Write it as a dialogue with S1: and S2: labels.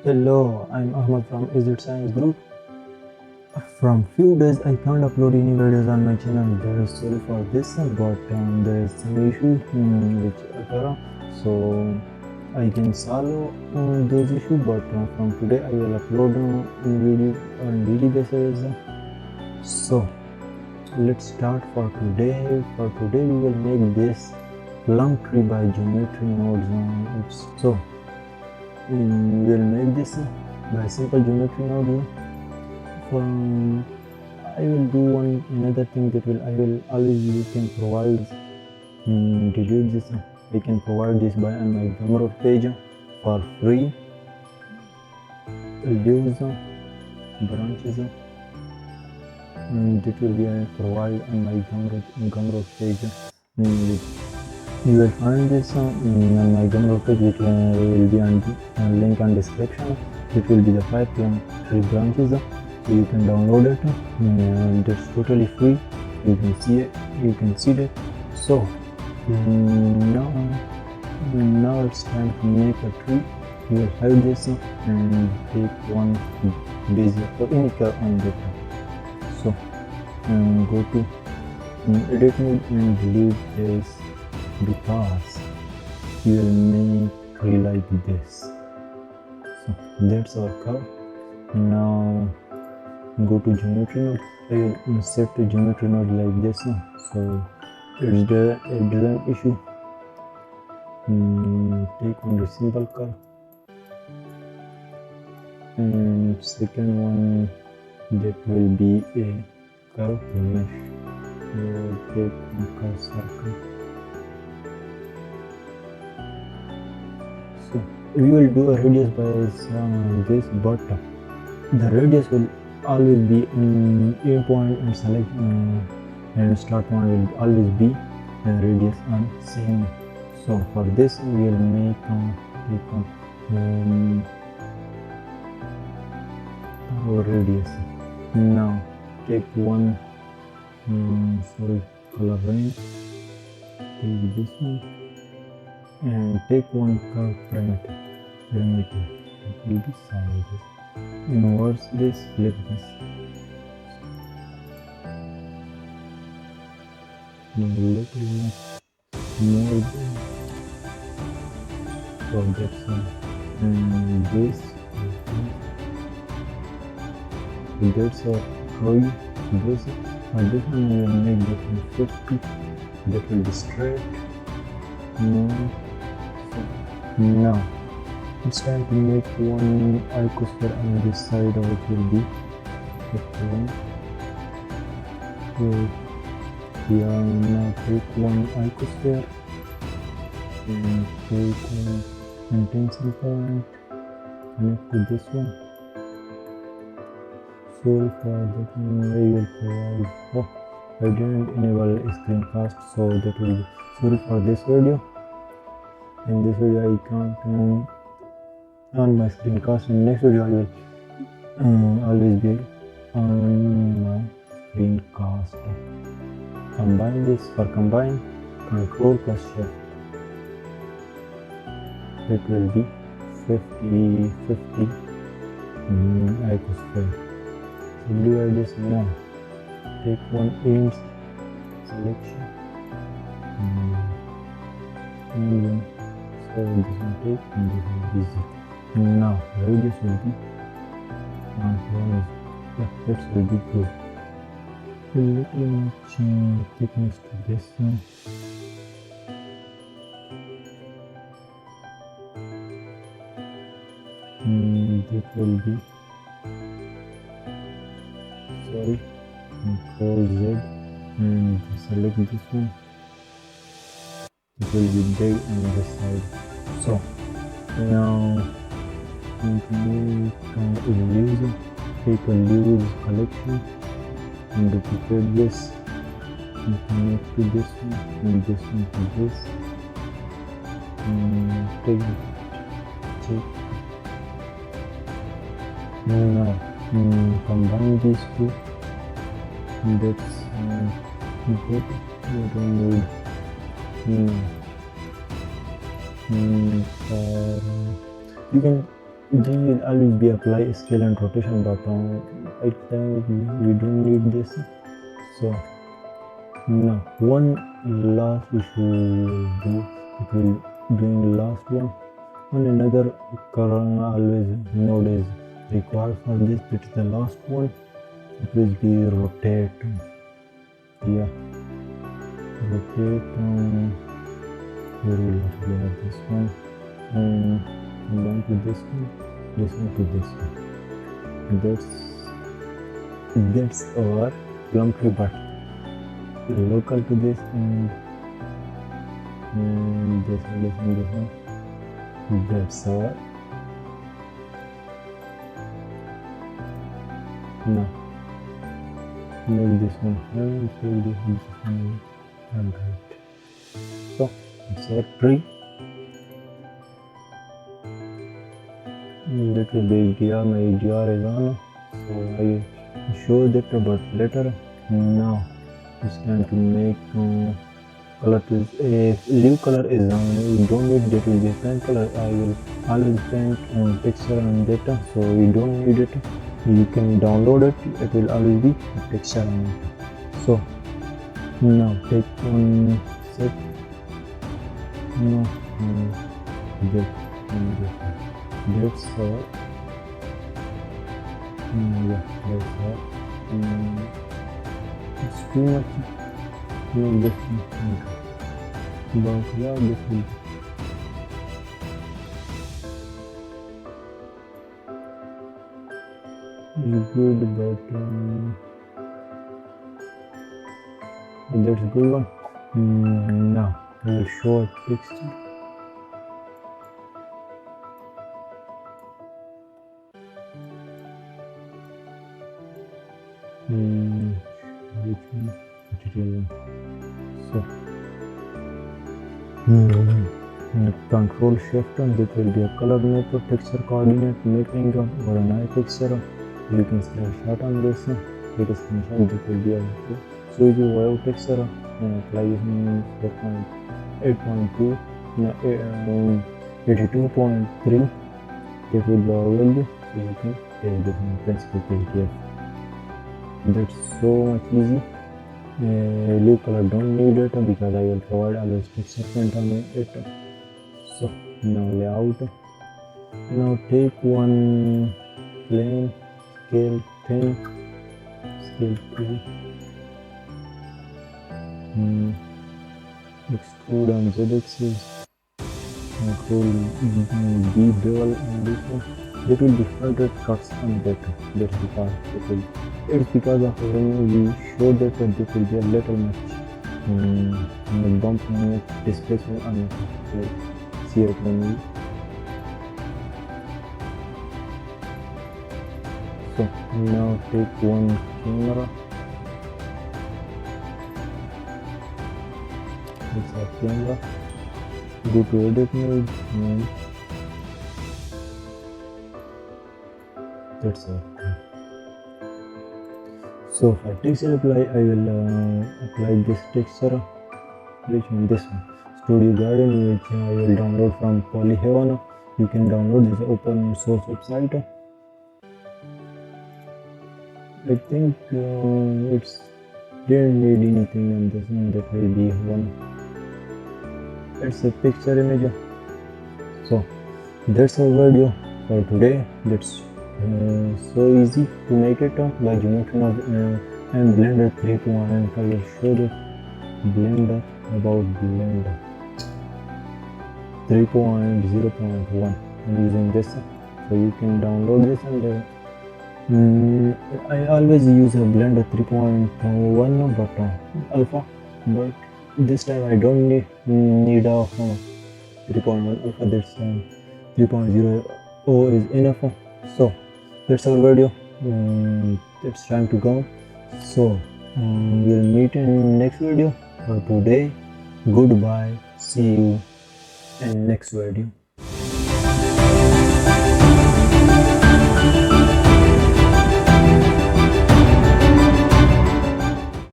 S1: Hello, I'm Ahmad from Is It Science Group. From few days I can't upload any videos on my channel. There is sorry for this, but there is some issue which occur. So I can solve those issues. But from today I will upload video on daily basis. So let's start for today. For today we will make this plum tree by geometry nodes. So we will make this by simple geometry nodes. From I will do another thing that will I will always you can provide delete this. I can provide this by on my Gumroad page for free. Use branches that will be provided on my Gumroad page. You will find this on my Gumroad page, which will be on link on description. It will be the 5 tree branches. So you can download it and it's totally free. You can see it. You can see it. So now it's time to make a tree. You will have this and take one bezier or any curve on the tree. So go to edit mode and delete this because you will make tree like this. So that's our curve. Now go to geometry node. I will set the geometry node like this. So it's the design issue. Take one the simple curve and second one that will be a curve mesh. Take one curve circle. So we will do a radius by this, but the radius will always be in point and select and start point will always be the radius on same. So for this we will make our radius. Now take one color range, take this one and take one curve parameter. It will be sizes. Inverse this, flip this. A little more projection and this. That's a tree. This one will make that 50. That will be straight. Now it's time to make one icosphere on this side of it will be 51. So here now take one icosphere and take one intention point, connect to this one. So for that one I will provide, I didn't enable screencast, so that will be sorry for this video. In this video I can't on my screencast. In next video I will always be on my screencast. Combine this. For combine, Control plus Shift. It will be 50 icosphere. So divide this now. Take one end selection and then so this one take and this one visit. Now radius will be that will be good. A little much thickness to this one. That will be Control Z and select this one. It will be big on this side. So now take a loose collection and duplicate this and connect to this one and this one to this and check. Now combine these two. That's good. We don't need you can This will always be apply scale and rotation, but I think we don't need this. So now one last we should do. It will doing last one. And another current always node is required for this. It's the last one. It will be rotate. Yeah, rotate. We will apply this one and down to this one to this one. That's our plum tree, but local to this and this one. That's our now make this one and take this one and right. So it's our tree. That will be ADR. My ADR is on, so I show that, but later. Now it's time to make color. Leaf color is you don't need that will be paint color. I will always paint texture on data, so you don't need it. You can download it. It will always be a texture on it. So now take one set. No, that's all. Yeah, that's all. It's too much. No, this one. But yeah, this will. It's good, but that's good one. Now I will show a texture. Which one? Material one. So control shift on that will be a color map or texture coordinate mapping or an eye texture. You can screenshot on this. Take a screenshot. That will be a so if you wave texture apply 8.2 82.3 that will be our value, so you can take this in principal PDF. That's so much easy. Leaf color don't need it because I will provide always texture paint on it. So now layout. Now take one plane, scale 10, scale 2, extrude on z-axis, control B bevel on this one. There will be 100 cuts on that. That's because it's because of when we show that this will be a little much bump displacement on it. So see it when we. So now take one camera. It's our camera. Go to edit mode and that's all. So for texture apply, I will apply this texture. Which one? This one. Studio Garden, which I will download from Polyheaven. You can download this open source website. I think it's didn't need anything on this one. That will be one. It's a picture image. So that's our video for today. That's so easy to make it by geometry and Blender 3.1. I will show the Blender about Blender 3.0.1. I'm using this, so you can download this and I always use a Blender 3.1 but alpha, but this time I don't need a 3.1 alpha. This time 3.0 is enough. So that's our video. It's time to go. So we'll meet in next video. For today, goodbye. See you in next video.